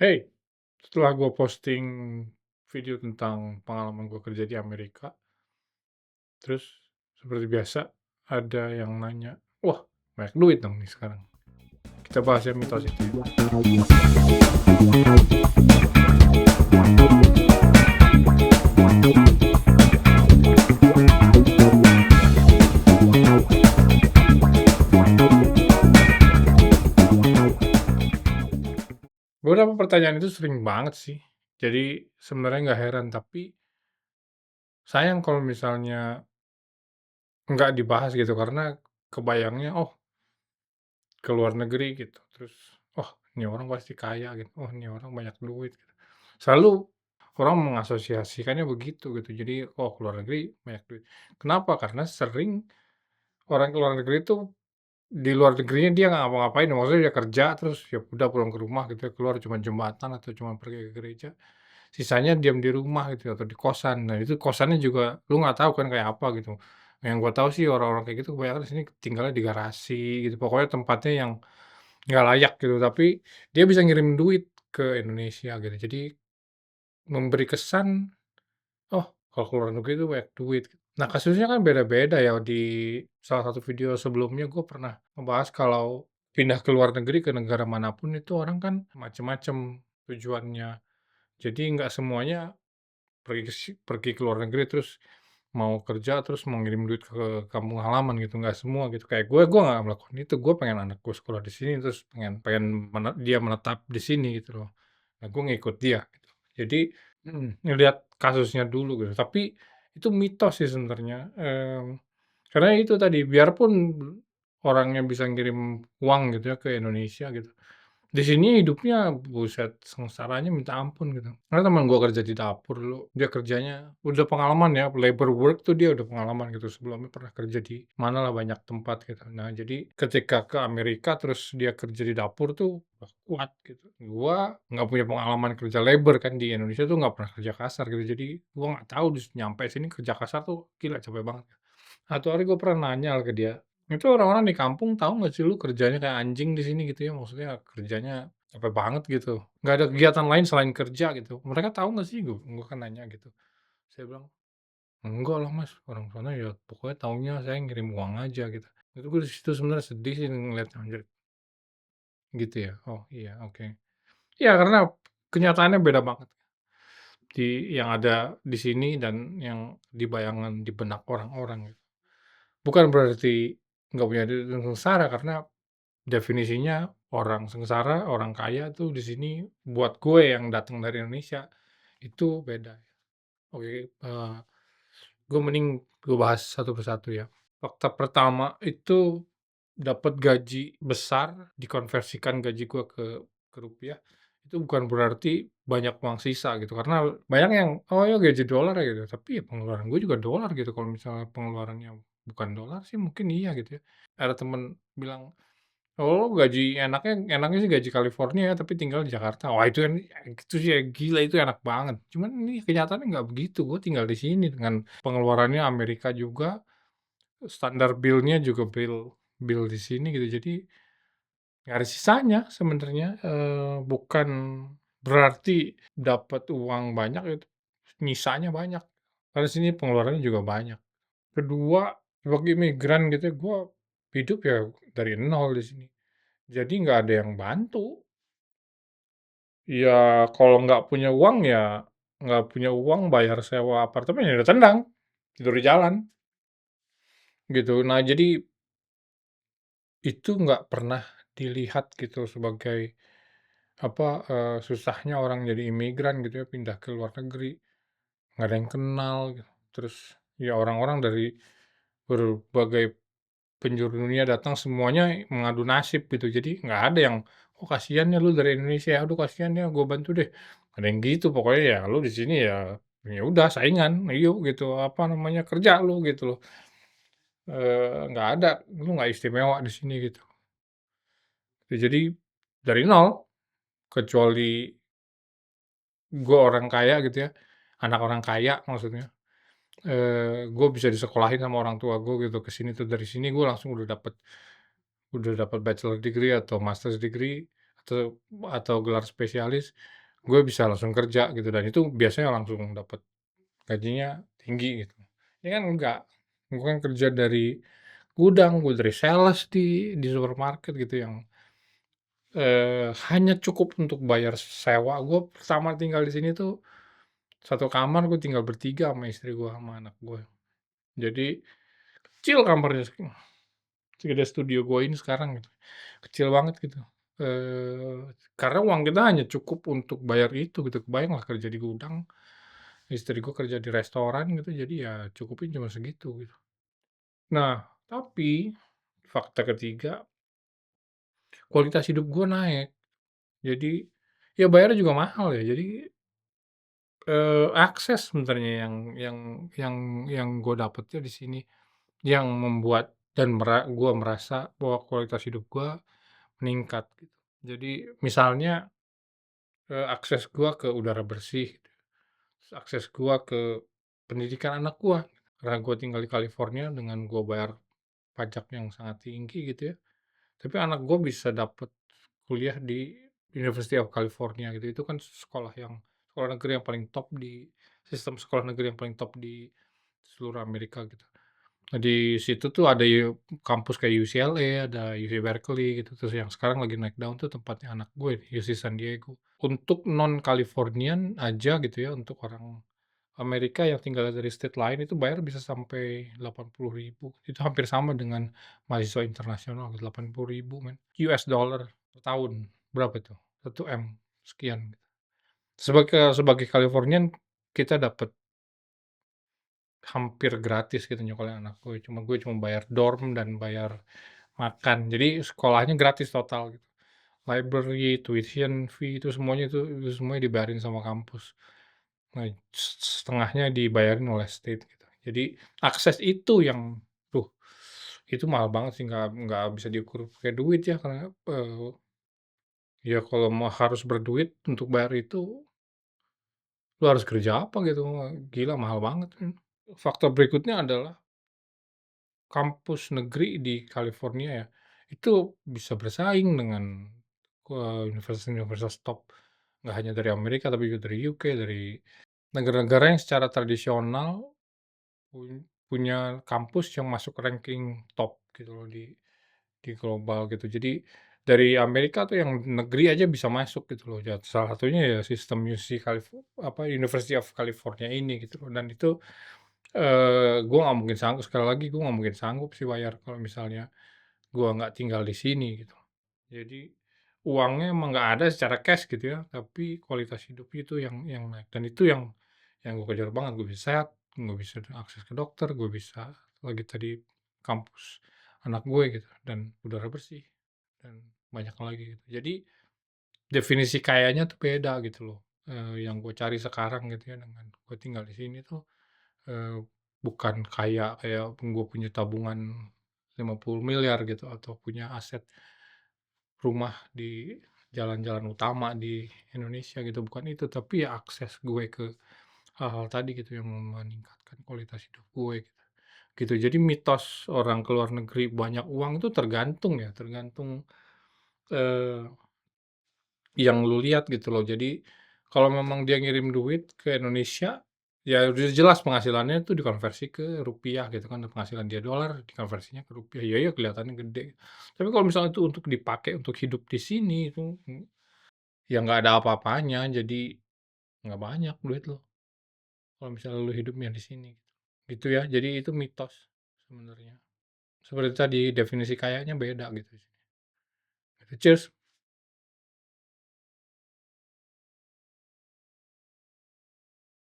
Hey, setelah gue posting video tentang pengalaman gue kerja di Amerika, terus seperti biasa ada yang nanya, "Wah, banyak duit dong nih sekarang." Kita bahas ya mitos itu ya. Beberapa pertanyaan itu sering banget sih. Jadi sebenarnya nggak heran, tapi sayang kalau misalnya nggak dibahas gitu karena kebayangnya, oh, ke luar negeri gitu. Terus, oh, ini orang pasti kaya gitu. Oh, ini orang banyak duit gitu. Selalu orang mengasosiasikannya begitu gitu. Jadi, oh, ke luar negeri banyak duit. Kenapa? Karena sering orang ke luar negeri itu di luar negerinya dia nggak ngapa-ngapain, maksudnya dia kerja terus ya udah pulang ke rumah gitu ya, keluar cuma jembatan atau cuma pergi ke gereja, sisanya diam di rumah gitu atau di kosan. Nah, itu kosannya juga lu nggak tahu kan kayak apa gitu. Yang gua tahu sih orang-orang kayak gitu kebanyakan di sini tinggalnya di garasi gitu, pokoknya tempatnya yang nggak layak gitu, tapi dia bisa ngirim duit ke Indonesia gitu. Jadi memberi kesan, oh, kalau ke luar negeri itu banyak duit. Nah, kasusnya kan beda-beda ya. Di salah satu video sebelumnya gue pernah ngebahas kalau pindah ke luar negeri, ke negara manapun itu orang kan macem-macem tujuannya. Jadi nggak semuanya pergi ke luar negeri terus mau kerja, terus mau ngirim duit ke kampung halaman gitu, nggak semua gitu. Kayak gue nggak melakukan itu, gue pengen anak gue sekolah di sini, terus pengen pengen dia menetap di sini gitu loh. Nah, gue ngikut dia gitu. Jadi ngelihat kasusnya dulu gitu, tapi itu mitos sih sebenarnya, karena itu tadi, biarpun orangnya bisa ngirim uang gitu ya ke Indonesia gitu, di sini hidupnya buset sengsaranya minta ampun gitu. Karena teman gua kerja di dapur dulu, dia kerjanya udah pengalaman ya, labor work tuh dia udah pengalaman gitu, sebelumnya pernah kerja di manalah banyak tempat gitu. Nah, jadi ketika ke Amerika terus dia kerja di dapur tuh wah kuat gitu. Gua nggak punya pengalaman kerja labor kan di Indonesia tuh nggak pernah kerja kasar gitu, jadi gua nggak tahu nyampe sini kerja kasar tuh gila capek banget. Satu hari gue pernah nanya ke dia, "Itu orang-orang di kampung tahu nggak sih lu kerjanya kayak anjing di sini?" Gitu ya, maksudnya kerjanya capek banget gitu, nggak ada kegiatan lain selain kerja gitu. "Mereka tahu nggak sih?" Gue kan nanya gitu. Saya bilang, "Enggak lah Mas, orang sana ya pokoknya taunya saya ngirim uang aja," gitu. Itu gue di situ sebenarnya sedih sih ngeliatnya, anjir gitu ya? Oh iya, oke. Iya karena kenyataannya beda banget yang ada di sini dan yang di bayangan di benak orang-orang gitu. Bukan berarti nggak punya duit dan sengsara, karena definisinya orang sengsara, orang kaya tuh di sini buat gue yang datang dari Indonesia, itu beda. Oke, gue mending gue bahas satu persatu ya. Fakta pertama itu dapat gaji besar, dikonversikan gaji gue ke rupiah, itu bukan berarti banyak uang sisa gitu, karena banyak yang, "Oh ya gaji dolar ya," gitu, tapi ya pengeluaran gue juga dolar gitu, kalau misalnya pengeluarannya bukan dolar sih mungkin iya gitu ya. Ada temen bilang, "Oh gaji enaknya enaknya sih gaji California ya, tapi tinggal di Jakarta." Wah itu kan itu sih ya gila itu enak banget, cuman ini kenyataannya nggak begitu, gue tinggal di sini dengan pengeluarannya Amerika juga, standar bill-nya juga bill di sini gitu, jadi nggak ada sisanya sebenarnya, bukan berarti dapat uang banyak itu nyisanya banyak, karena sini pengeluarannya juga banyak. Kedua, sebagai imigran gitu ya, gua hidup ya dari nol di sini, jadi nggak ada yang bantu. Ya kalau nggak punya uang ya nggak punya uang bayar sewa apartemen ya udah tendang, tidur di jalan, gitu. Nah jadi itu nggak pernah dilihat gitu sebagai apa, susahnya orang jadi imigran gitu ya, pindah ke luar negeri, nggak ada yang kenal gitu. Terus ya orang-orang dari berbagai penjuru dunia datang semuanya mengadu nasib gitu. Jadi nggak ada yang, "Oh kasihan ya lu dari Indonesia, aduh kasihan ya gue bantu deh." Nggak ada yang gitu, pokoknya ya lu di sini ya, ya udah saingan, yuk gitu, apa namanya, kerja lu gitu loh. Nggak ada, lu nggak istimewa di sini gitu. Jadi dari nol, kecuali gue orang kaya gitu ya, anak orang kaya maksudnya, gue bisa disekolahin sama orang tua gue gitu, ke sini tuh dari sini gue langsung udah dapet bachelor degree atau master's degree, atau gelar spesialis, gue bisa langsung kerja gitu dan itu biasanya langsung dapat gajinya tinggi gitu. Ini kan enggak, gue kan kerja dari gudang, gue dari sales di supermarket gitu yang, hanya cukup untuk bayar sewa. Gue pertama tinggal di sini tuh satu kamar gue tinggal bertiga sama istri gue, sama anak gue. Jadi kecil kamarnya, segede studio gue ini sekarang gitu, kecil banget gitu. Karena uang kita hanya cukup untuk bayar itu gitu, kebayanglah kerja di gudang, istri gue kerja di restoran gitu, jadi ya cukupin cuma segitu gitu. Nah, tapi fakta ketiga, kualitas hidup gue naik. Jadi, ya bayarnya juga mahal ya, jadi, akses sebenarnya yang gue dapetnya di sini, yang membuat dan gue merasa bahwa kualitas hidup gue meningkat gitu. Jadi misalnya, akses gua ke udara bersih, akses gua ke pendidikan anak gua, karena gua tinggal di California dengan gua bayar pajak yang sangat tinggi gitu ya, tapi anak gua bisa dapet kuliah di University of California gitu, itu kan sekolah negeri yang paling top di sistem sekolah negeri yang paling top di seluruh Amerika gitu. Nah, di situ tuh ada kampus kayak UCLA, ada UC Berkeley gitu, terus yang sekarang lagi naik daun tuh tempatnya anak gue, UC San Diego. Untuk non Californian aja gitu ya, untuk orang Amerika yang tinggal dari state lain itu bayar bisa sampai 80.000. Itu hampir sama dengan mahasiswa internasional, 80.000 men, US dollar per tahun. Berapa itu? 1 M sekian. Sebagai Californian kita dapat hampir gratis gitu nyekolahin anak gue cuma bayar dorm dan bayar makan. Jadi sekolahnya gratis total gitu. Library, tuition fee itu semuanya dibayarin sama kampus. Nah, setengahnya dibayarin oleh state gitu. Jadi akses itu yang tuh, itu mahal banget sih, nggak bisa diukur pakai duit ya, karena, ya kalau mau harus berduit untuk bayar itu, lu harus kerja apa gitu, gila mahal banget kan. Faktor berikutnya adalah kampus negeri di California ya, itu bisa bersaing dengan, universitas-universitas top, nggak hanya dari Amerika tapi juga dari UK, dari negara-negara yang secara tradisional punya kampus yang masuk ranking top gitu loh di global gitu. Jadi dari Amerika tuh yang negeri aja bisa masuk gitu loh, ya salah satunya ya sistem University of California ini gitu loh, dan itu, gua nggak mungkin sanggup, sekali lagi gua nggak mungkin sanggup sih bayar kalau misalnya gua nggak tinggal di sini gitu. Jadi uangnya emang nggak ada secara cash gitu ya, tapi kualitas hidup itu yang naik, dan itu yang gue kejar banget. Gue bisa sehat, gue bisa akses ke dokter, gue bisa lagi tadi kampus anak gue gitu, dan udara bersih, dan banyak lagi gitu. Jadi definisi kayanya tuh beda gitu loh, yang gue cari sekarang gitu ya dengan gue tinggal di sini tuh, eee, bukan kaya kayak gue punya tabungan 50 miliar gitu atau punya aset rumah di jalan-jalan utama di Indonesia gitu, bukan itu, tapi ya akses gue ke hal-hal tadi gitu yang meningkatkan kualitas hidup gue gitu. Gitu, jadi mitos orang ke luar negeri banyak uang itu tergantung ya, tergantung, eee, yang lu lihat gitu loh. Jadi kalau memang dia ngirim duit ke Indonesia, ya udah jelas penghasilannya itu dikonversi ke rupiah gitu kan, penghasilan dia dolar dikonversinya ke rupiah, ya kelihatannya gede. Tapi kalau misalnya itu untuk dipakai untuk hidup di sini itu, ya nggak ada apa-apanya, jadi nggak banyak duit lo, kalau misalnya lu hidupnya di sini, gitu ya. Jadi itu mitos sebenarnya. Seperti tadi, definisi kayanya beda gitu. Gitu. Cheers.